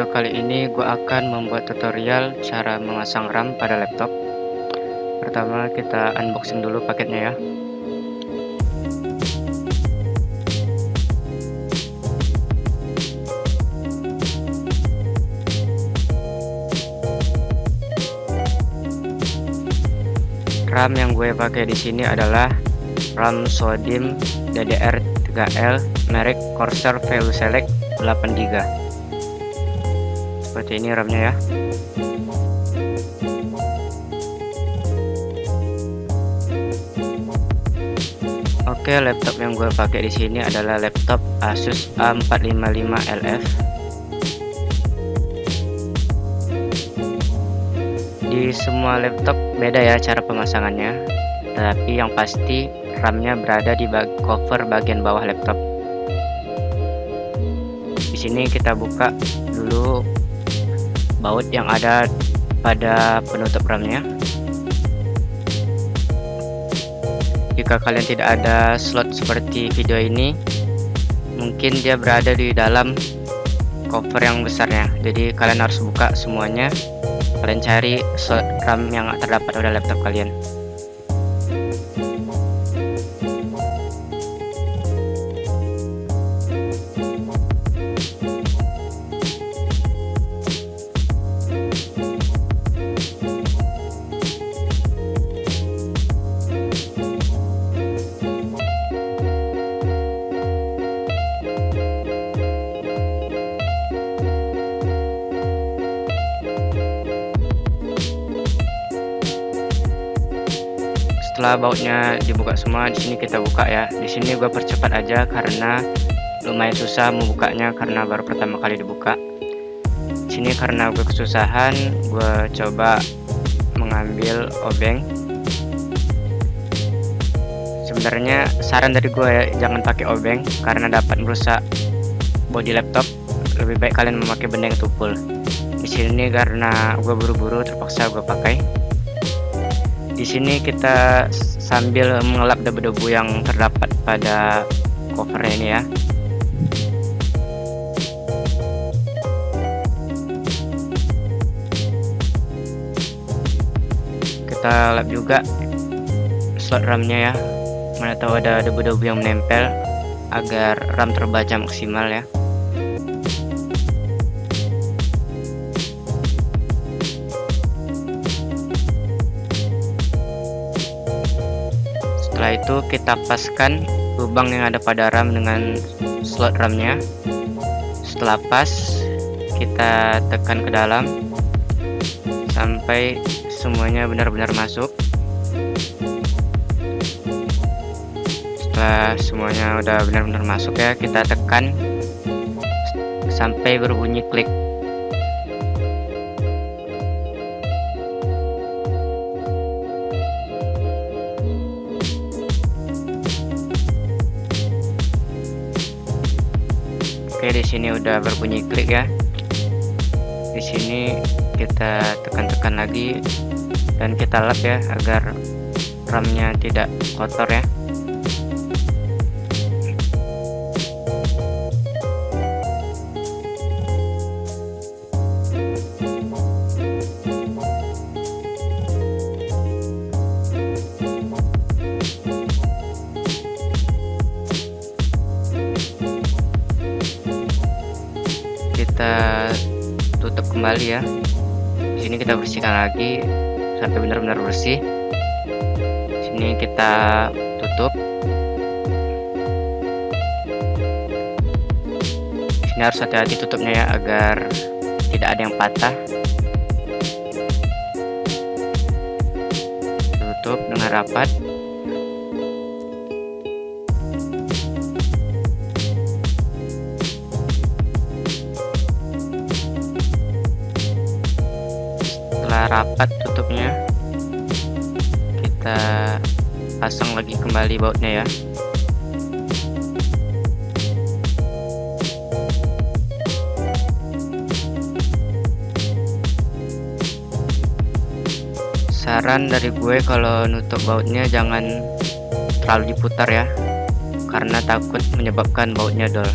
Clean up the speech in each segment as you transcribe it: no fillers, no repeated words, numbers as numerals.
video kali ini gue akan membuat tutorial cara memasang RAM pada laptop. Pertama kita unboxing dulu paketnya ya. RAM yang gue pakai di sini adalah RAM Sodim DDR3L merek Corsair ValueSelect 8GB. Seperti ini RAM-nya ya. Oke, laptop yang gue pakai di sini adalah laptop Asus A455LF. Di semua laptop beda ya cara pemasangannya, tapi yang pasti RAM-nya berada di cover bagian bawah laptop. Di sini kita buka dulu baut yang ada pada penutup RAM-nya. Jika kalian tidak ada slot seperti video ini, mungkin dia berada di dalam cover yang besarnya. Jadi kalian harus buka semuanya. Kalian cari slot RAM yang terdapat pada laptop kalian. Setelah bautnya dibuka semua, di sini kita buka ya. Di sini gue percepat aja karena lumayan susah membukanya karena baru pertama kali dibuka. Di sini karena gue kesusahan, gue coba mengambil obeng. Sebenarnya saran dari gue ya, jangan pakai obeng karena dapat merusak bodi laptop. Lebih baik kalian memakai benda yang tumpul. Di sini karena gue buru-buru terpaksa gue pakai. Di sini kita sambil mengelap debu-debu yang terdapat pada covernya ini ya. Kita lap juga slot RAM-nya ya. Mana tahu ada debu-debu yang menempel agar RAM terbaca maksimal ya. Setelah itu kita paskan lubang yang ada pada RAM dengan slot RAM-nya. Setelah pas, kita tekan ke dalam sampai semuanya benar-benar masuk. Setelah semuanya udah benar-benar masuk ya, kita tekan sampai berbunyi klik. Oke, di sini udah berbunyi klik ya. Di sini kita tekan-tekan lagi dan kita lap ya agar RAM-nya tidak kotor ya. Kita tutup kembali ya. Di sini kita bersihkan lagi sampai benar-benar bersih. Di sini kita tutup. Di sini harus hati-hati tutupnya ya agar tidak ada yang patah. Tutup dengan rapat. Setelah rapat tutupnya, kita pasang lagi kembali bautnya ya. Saran dari gue kalau nutup bautnya jangan terlalu diputar ya, karena takut menyebabkan bautnya dol.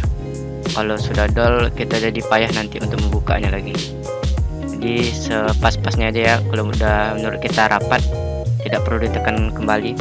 kalau sudah dull kita jadi payah nanti untuk membukanya lagi. Jadi sepas-pasnya aja ya, kalau udah menurut kita rapat tidak perlu ditekan kembali.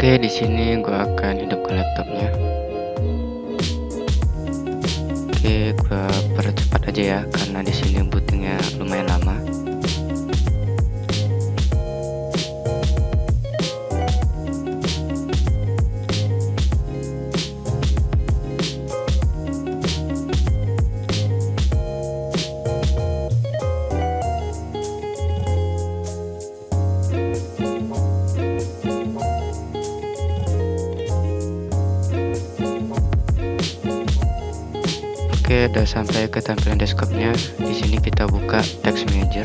Oke, di sini gua akan hidupkan laptopnya. Oke, gua percepat aja ya karena di sini bootingnya lumayan lama. Oke, udah sampai ke tampilan desktopnya. Di sini kita buka text manager.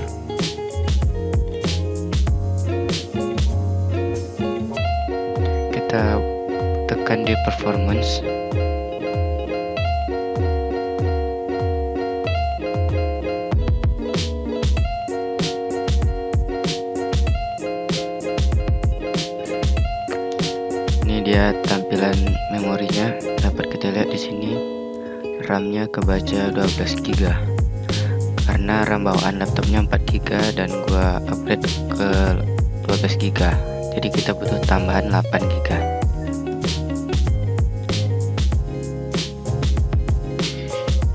Kita tekan di performance. Ini dia tampilan memorinya, dapat kita lihat di sini. RAM-nya kebaca 12 GB karena RAM bawaan laptopnya 4 GB dan gua upgrade ke 12 GB, jadi kita butuh tambahan 8 GB.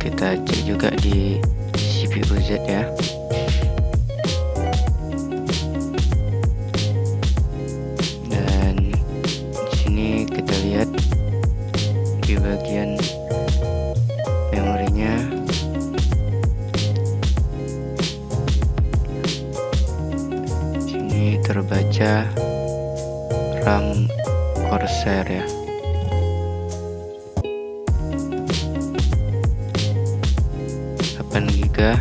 Kita cek juga di CPU Z ya. Dan di sini kita lihat di bagian memorinya sini terbaca RAM Corsair ya. GB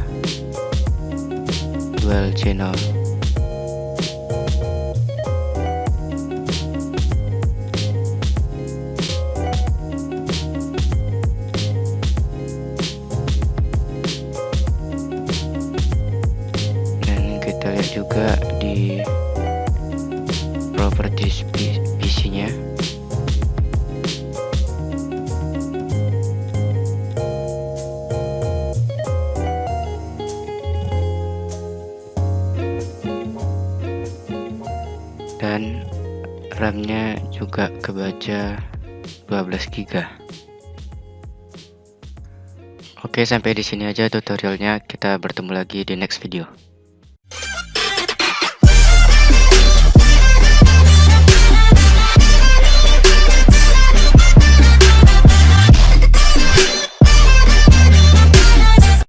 dual channel. Kita lihat juga di properties PC-nya. Dan RAM-nya juga kebaca 12 GB. Oke, sampai di sini aja tutorialnya. Kita bertemu lagi di next video.